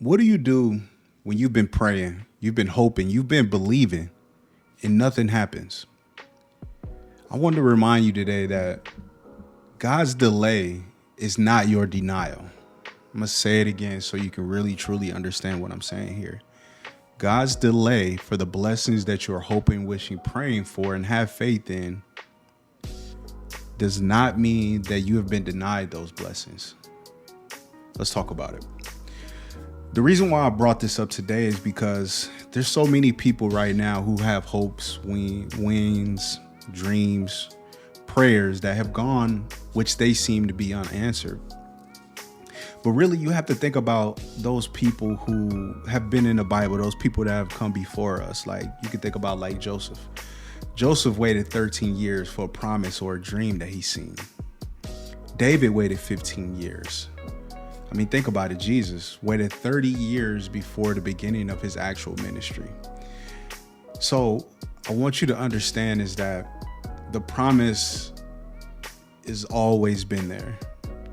What do you do when you've been praying, you've been hoping, you've been believing, and nothing happens? I want to remind you today that God's delay is not your denial. I'm going to say it again so you can really, truly understand what I'm saying here. God's delay for the blessings that you're hoping, wishing, praying for, and have faith in does not mean that you have been denied those blessings. Let's talk about it. The reason why I brought this up today is because there's so many people right now who have hopes, wings, dreams, prayers that have gone, which they seem to be unanswered. But really, you have to think about those people who have been in the Bible, those people that have come before us. Like you can think about like Joseph. Joseph waited 13 years for a promise or a dream that he seen. David waited 15 years. I mean, think about it. Jesus waited 30 years before the beginning of his actual ministry. So I want you to understand is that the promise has always been there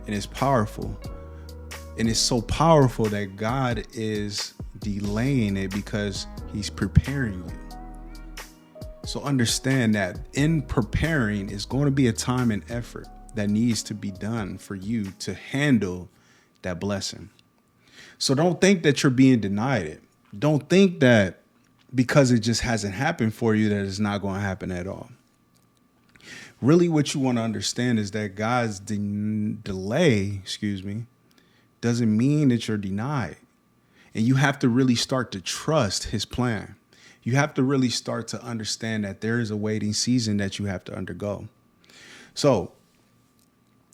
and it's powerful. And it's so powerful that God is delaying it because he's preparing you. So understand that in preparing is going to be a time and effort that needs to be done for you to handle that blessing. So don't think that you're being denied it. Don't think that because it just hasn't happened for you that it's not going to happen at all. Really what you want to understand is that God's delay, doesn't mean that you're denied. And you have to really start to trust his plan. You have to really start to understand that there is a waiting season that you have to undergo. So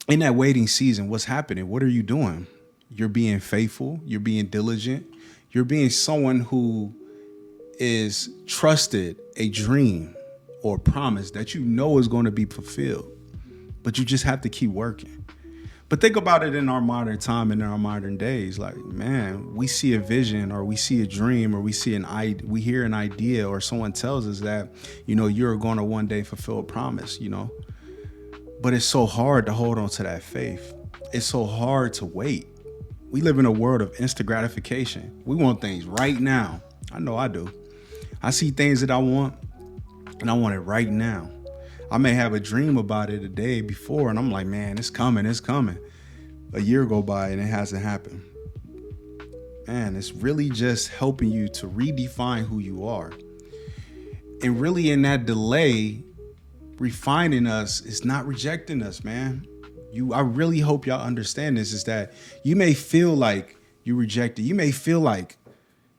in that waiting season, what's happening? What are you doing? You're being faithful. You're being diligent. You're being someone who is trusted a dream or promise that you know is going to be fulfilled. But you just have to keep working. But think about it in our modern time and in our modern days. Like, man, we see a vision or we see a dream or we hear an idea or someone tells us that, you're going to one day fulfill a promise, But it's so hard to hold on to that faith. It's so hard to wait. We live in a world of instant gratification. We want things right now. I know I do. I see things that I want and I want it right now. I may have a dream about it a day before and I'm like, man, it's coming. A year go by and it hasn't happened. Man, it's really just helping you to redefine who you are. And really in that delay, refining us is not rejecting us, man. I really hope y'all understand this, is that you may feel like you rejected. You may feel like,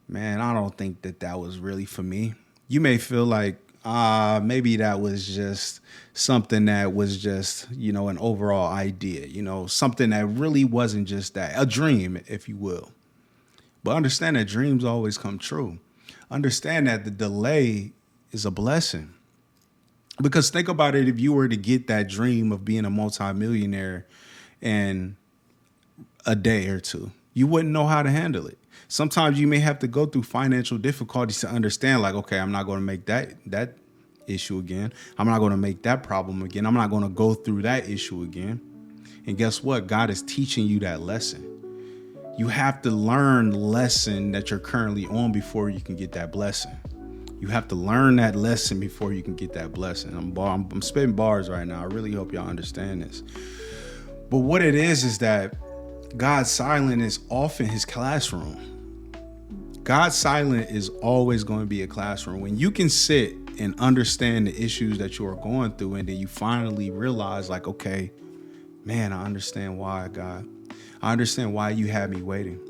man, I don't think that was really for me. You may feel like, maybe that was just something that was just, an overall idea, something that really wasn't just that, a dream, if you will. But understand that dreams always come true. Understand that the delay is a blessing. Because think about it, if you were to get that dream of being a multimillionaire in a day or two, you wouldn't know how to handle it. Sometimes you may have to go through financial difficulties to understand, like, okay, I'm not going to make that issue again. I'm not going to make that problem again. I'm not going to go through that issue again. And guess what? God is teaching you that lesson. You have to learn the lesson that you're currently on before you can get that blessing. You have to learn that lesson before you can get that blessing. I'm spitting bars right now. I really hope y'all understand this. But what it is that God's silent is often his classroom. God's silent is always going to be a classroom. When you can sit and understand the issues that you are going through, and then you finally realize, like, okay, man, I understand why, God. I understand why you had me waiting.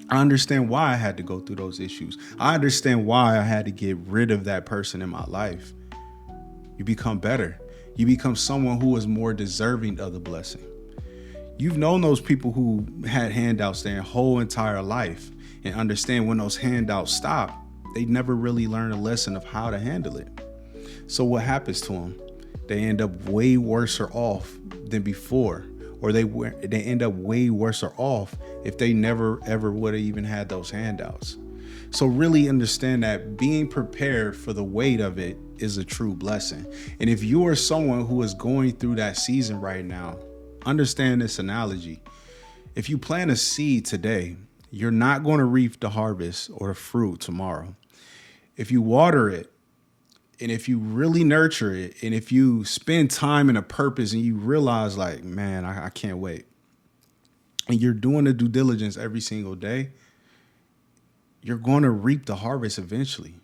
I understand why I had to go through those issues. I understand why I had to get rid of that person in my life. You become better. You become someone who is more deserving of the blessing. You've known those people who had handouts their whole entire life, and understand when those handouts stop, they never really learned a lesson of how to handle it. So what happens to them? They end up way worse off than before, or they end up way worse off if they never ever would have even had those handouts. So really understand that being prepared for the weight of it is a true blessing. And if you are someone who is going through that season right now, understand this analogy. If you plant a seed today, you're not going to reap the harvest or the fruit tomorrow. If you water it, and if you really nurture it, and if you spend time in a purpose and you realize like, man, I can't wait, and you're doing the due diligence every single day, you're going to reap the harvest eventually.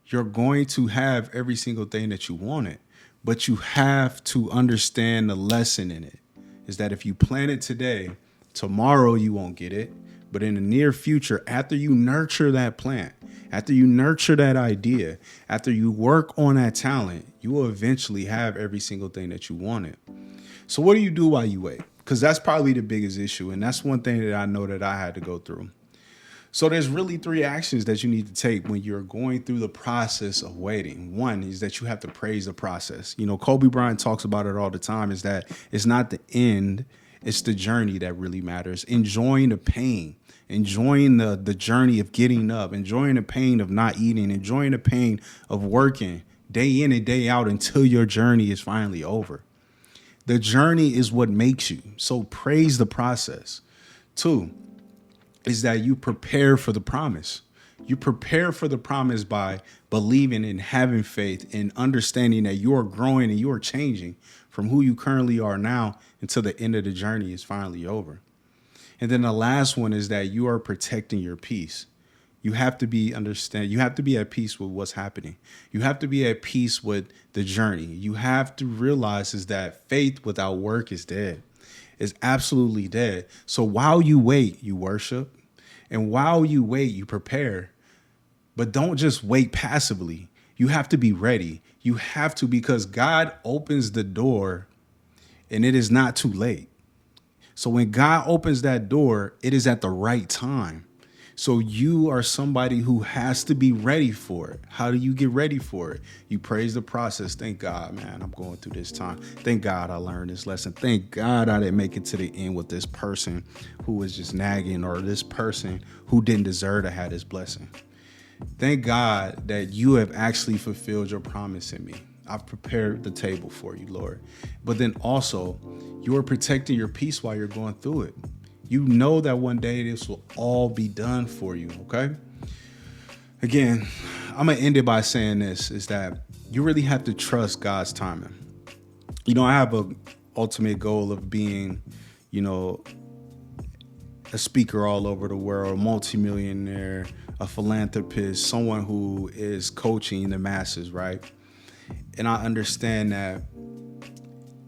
You're going to have every single thing that you wanted, but you have to understand the lesson in it is that if you plant it today, tomorrow you won't get it. But in the near future, after you nurture that plant, after you nurture that idea, after you work on that talent, you will eventually have every single thing that you wanted. So what do you do while you wait? Because that's probably the biggest issue. And that's one thing that I know that I had to go through. So there's really 3 actions that you need to take when you're going through the process of waiting. One is that you have to praise the process. You know, Kobe Bryant talks about it all the time, is that it's not the end, it's the journey that really matters. Enjoying the pain, enjoying the journey of getting up, enjoying the pain of not eating, enjoying the pain of working day in and day out until your journey is finally over. The journey is what makes you. So praise the process. 2 is that you prepare for the promise. You prepare for the promise by believing and having faith and understanding that you are growing and you are changing from who you currently are now until the end of the journey is finally over. And then the last one is that you are protecting your peace. You have to be at peace with what's happening. You have to be at peace with the journey. You have to realize is that faith without work is dead. Is absolutely dead. So while you wait, you worship. And while you wait, you prepare. But don't just wait passively. You have to be ready. You have to, because God opens the door and it is not too late. So when God opens that door, it is at the right time. So you are somebody who has to be ready for it. How do you get ready for it? You praise the process. Thank God, man, I'm going through this time. Thank God I learned this lesson. Thank God I didn't make it to the end with this person who was just nagging, or this person who didn't deserve to have this blessing. Thank God that you have actually fulfilled your promise in me. I've prepared the table for you, Lord. But then also, you are protecting your peace while you're going through it. You know that one day this will all be done for you, okay? Again, I'm going to end it by saying this, is that you really have to trust God's timing. You know, I have an ultimate goal of being, you know, a speaker all over the world, a multimillionaire, a philanthropist, someone who is coaching the masses, right? And I understand that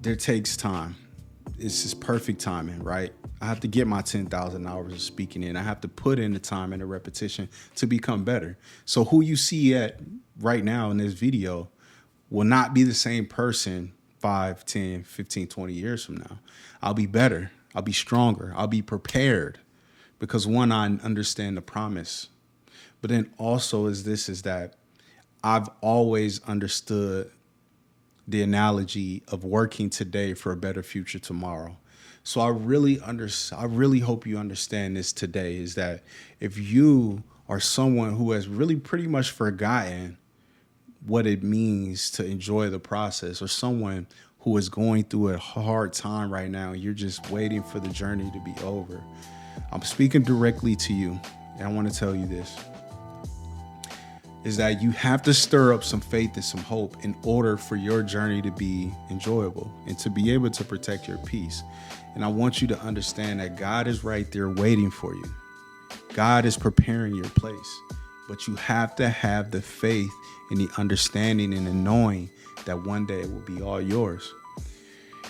there takes time. It's just perfect timing, right? I have to get my 10,000 hours of speaking in. I have to put in the time and the repetition to become better. So who you see at right now in this video will not be the same person 5, 10, 15, 20 years from now. I'll be better. I'll be stronger. I'll be prepared because one, I understand the promise. But then also is that I've always understood the analogy of working today for a better future tomorrow. So I really hope you understand this today, is that if you are someone who has really pretty much forgotten what it means to enjoy the process, or someone who is going through a hard time right now, and you're just waiting for the journey to be over, I'm speaking directly to you. And I want to tell you this, is that you have to stir up some faith and some hope in order for your journey to be enjoyable and to be able to protect your peace. And I want you to understand that God is right there waiting for you. God is preparing your place, but you have to have the faith and the understanding and the knowing that one day it will be all yours.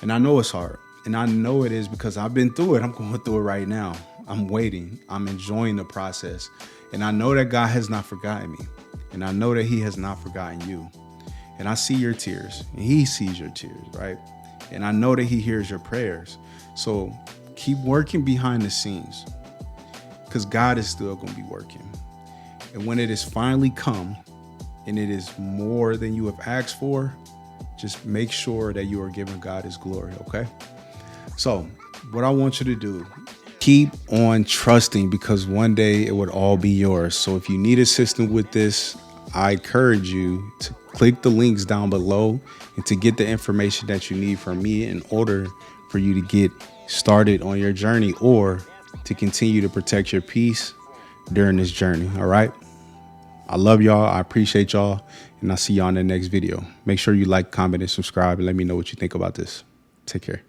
And I know it's hard, and I know it is because I've been through it. I'm going through it right now. I'm waiting. I'm enjoying the process. And I know that God has not forgotten me. And I know that he has not forgotten you. And I see your tears, and he sees your tears, right? And I know that he hears your prayers. So keep working behind the scenes, because God is still going to be working. And when it is finally come and it is more than you have asked for, just make sure that you are giving God his glory, okay? So what I want you to do, keep on trusting, because one day it would all be yours. So if you need assistance with this, I encourage you to click the links down below and to get the information that you need from me in order for you to get started on your journey, or to to continue to protect your peace during this journey. All right. I love y'all. I appreciate y'all. And I'll see y'all in the next video. Make sure you like, comment, and subscribe, and let me know what you think about this. Take care.